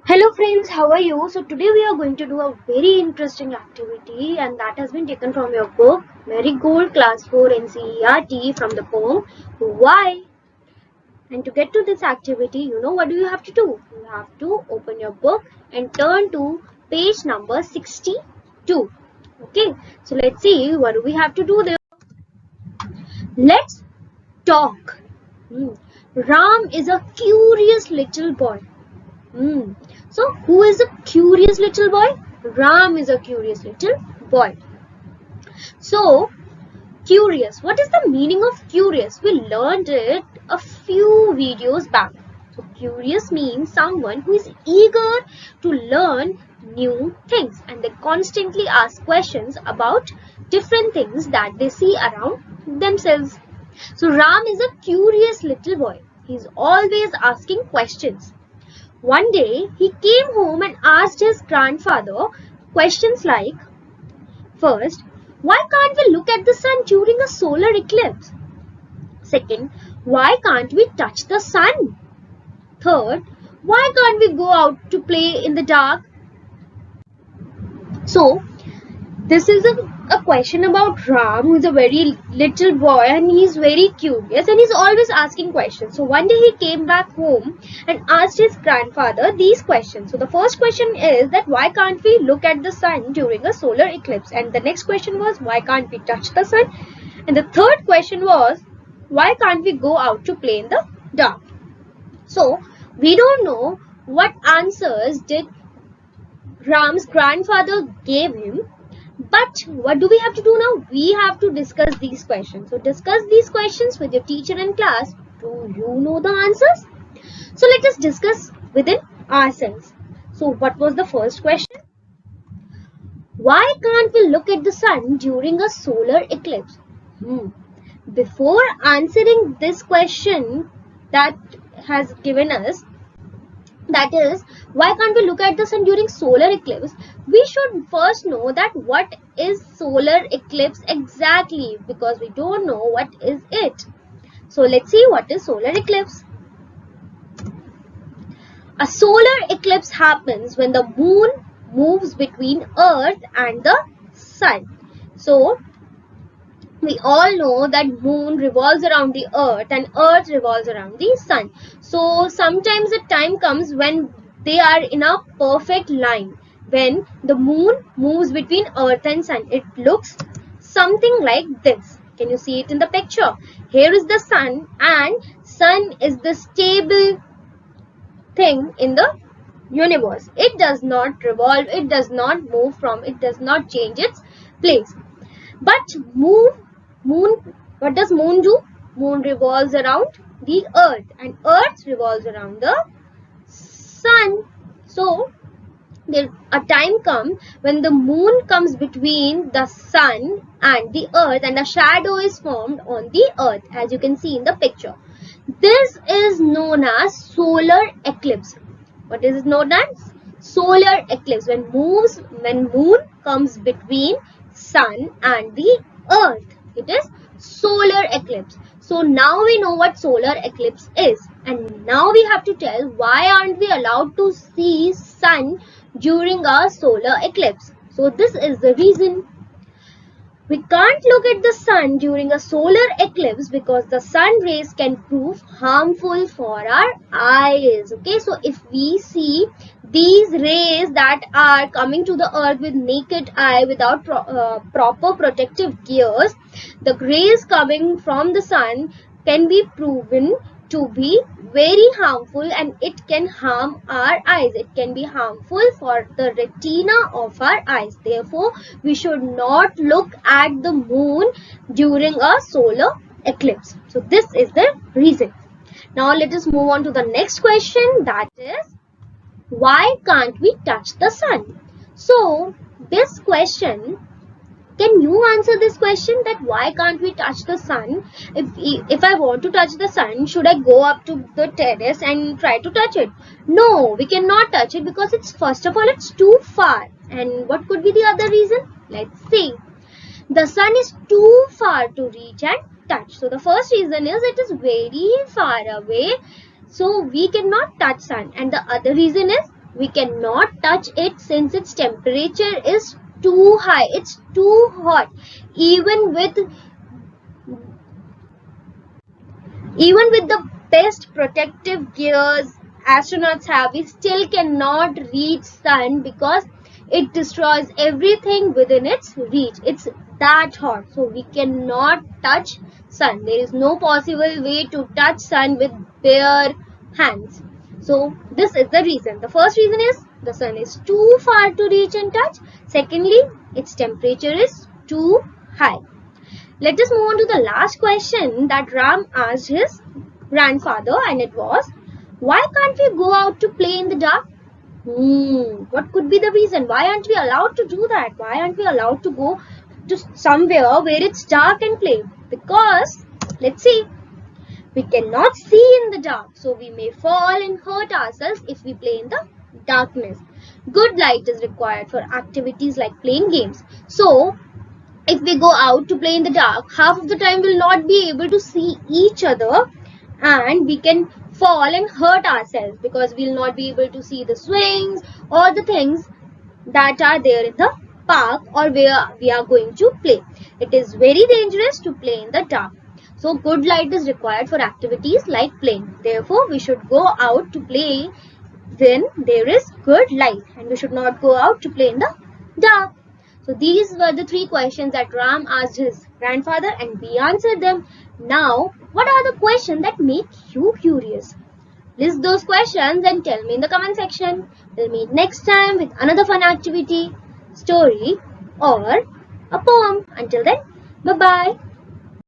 Hello friends, how are you? So today we are going to do a very interesting activity, and that has been taken from your book Marigold Class 4 NCERT from the poem Why? And to get to this activity, you know what do you have to do? You have to open your book and turn to page number 62. Okay, so let's see what do we have to do there. Let's talk. Ram is a curious little boy. So, who is a curious little boy? Ram is a curious little boy. So, curious. What is the meaning of curious? We learned it a few videos back. So, curious means someone who is eager to learn new things, and they constantly ask questions about different things that they see around themselves. So, Ram is a curious little boy. He is always asking questions. One day, he came home and asked his grandfather questions like, first, why can't we look at the sun during a solar eclipse? Second, why can't we touch the sun? Third, why can't we go out to play in the dark? So, this is a question about Ram, who is a very little boy, and he is very curious and he's always asking questions. So one day he came back home and asked his grandfather these questions. So the first question is that why can't we look at the sun during a solar eclipse? And the next question was why can't we touch the sun? And the third question was why can't we go out to play in the dark? So we don't know what answers did Ram's grandfather gave him. But what do we have to do now? We have to discuss these questions. So discuss these questions with your teacher in class. Do you know the answers? So let us discuss within ourselves. So what was the first question? Why can't we look at the sun during a solar eclipse? Before answering this question that has given us, that is, why can't we look at the sun during solar eclipse? We should first know that what is solar eclipse exactly, because we don't know what is it. So let's see what is solar eclipse. A solar eclipse happens when the moon moves between Earth and the sun. So we all know that moon revolves around the earth and earth revolves around the sun. So sometimes a time comes when they are in a perfect line. When the moon moves between earth and sun, it looks something like this. Can you see it in the picture? Here is the sun, and sun is the stable thing in the universe. It does not revolve, it does not move from, it does not change its place. But moon, what does moon do? Moon revolves around the earth and earth revolves around the sun. So there a time comes when the moon comes between the sun and the earth and a shadow is formed on the earth, as you can see in the picture. This is known as solar eclipse. What is it known as? Solar eclipse. When moon comes between sun and the earth, it is solar eclipse. So now we know what solar eclipse is, and now we have to tell why aren't we allowed to see sun during a solar eclipse. So this is the reason. We can't look at the sun during a solar eclipse because the sun rays can prove harmful for our eyes. Okay, so if we see these rays that are coming to the earth with naked eye without proper protective gears, the rays coming from the sun can be proven to be very harmful, and it can harm our eyes. It can be harmful for the retina of our eyes. Therefore, we should not look at the moon during a solar eclipse. So this is the reason. Now let us move on to the next question, that is, why can't we touch the sun? So this question, can you answer this question, that why can't we touch the sun? If I want to touch the sun, should I go up to the terrace and try to touch it? No, we cannot touch it because it's, first of all, it's too far. And what could be the other reason? Let's see. the sun is too far to reach and touch. So the first reason is it is very far away, so we cannot touch sun. And the other reason is we cannot touch it since its temperature is too high. It's too hot. Even with the best protective gears astronauts have, we still cannot reach sun because it destroys everything within its reach. It's that hot, so we cannot touch sun. There is no possible way to touch sun with bare hands. So this is the reason. The first reason is the sun is too far to reach and touch. Secondly, its temperature is too high. Let us move on to the last question that Ram asked his grandfather, and it was, why can't we go out to play in the dark? What could be the reason? Why aren't we allowed to do that? Why aren't we allowed to go to somewhere where it's dark and play? Because, let's see, we cannot see in the dark, so we may fall and hurt ourselves if we play in the darkness. Good light is required for activities like playing games. So, if we go out to play in the dark, half of the time we'll not be able to see each other and we can fall and hurt ourselves because we'll not be able to see the swings or the things that are there in the park or where we are going to play. It is very dangerous to play in the dark. So good light is required for activities like playing. Therefore, we should go out to play when there is good light, and we should not go out to play in the dark. So these were the 3 questions that Ram asked his grandfather and we answered them. Now, what are the questions that make you curious? List those questions and tell me in the comment section. We'll meet next time with another fun activity, story or a poem. Until then, bye-bye.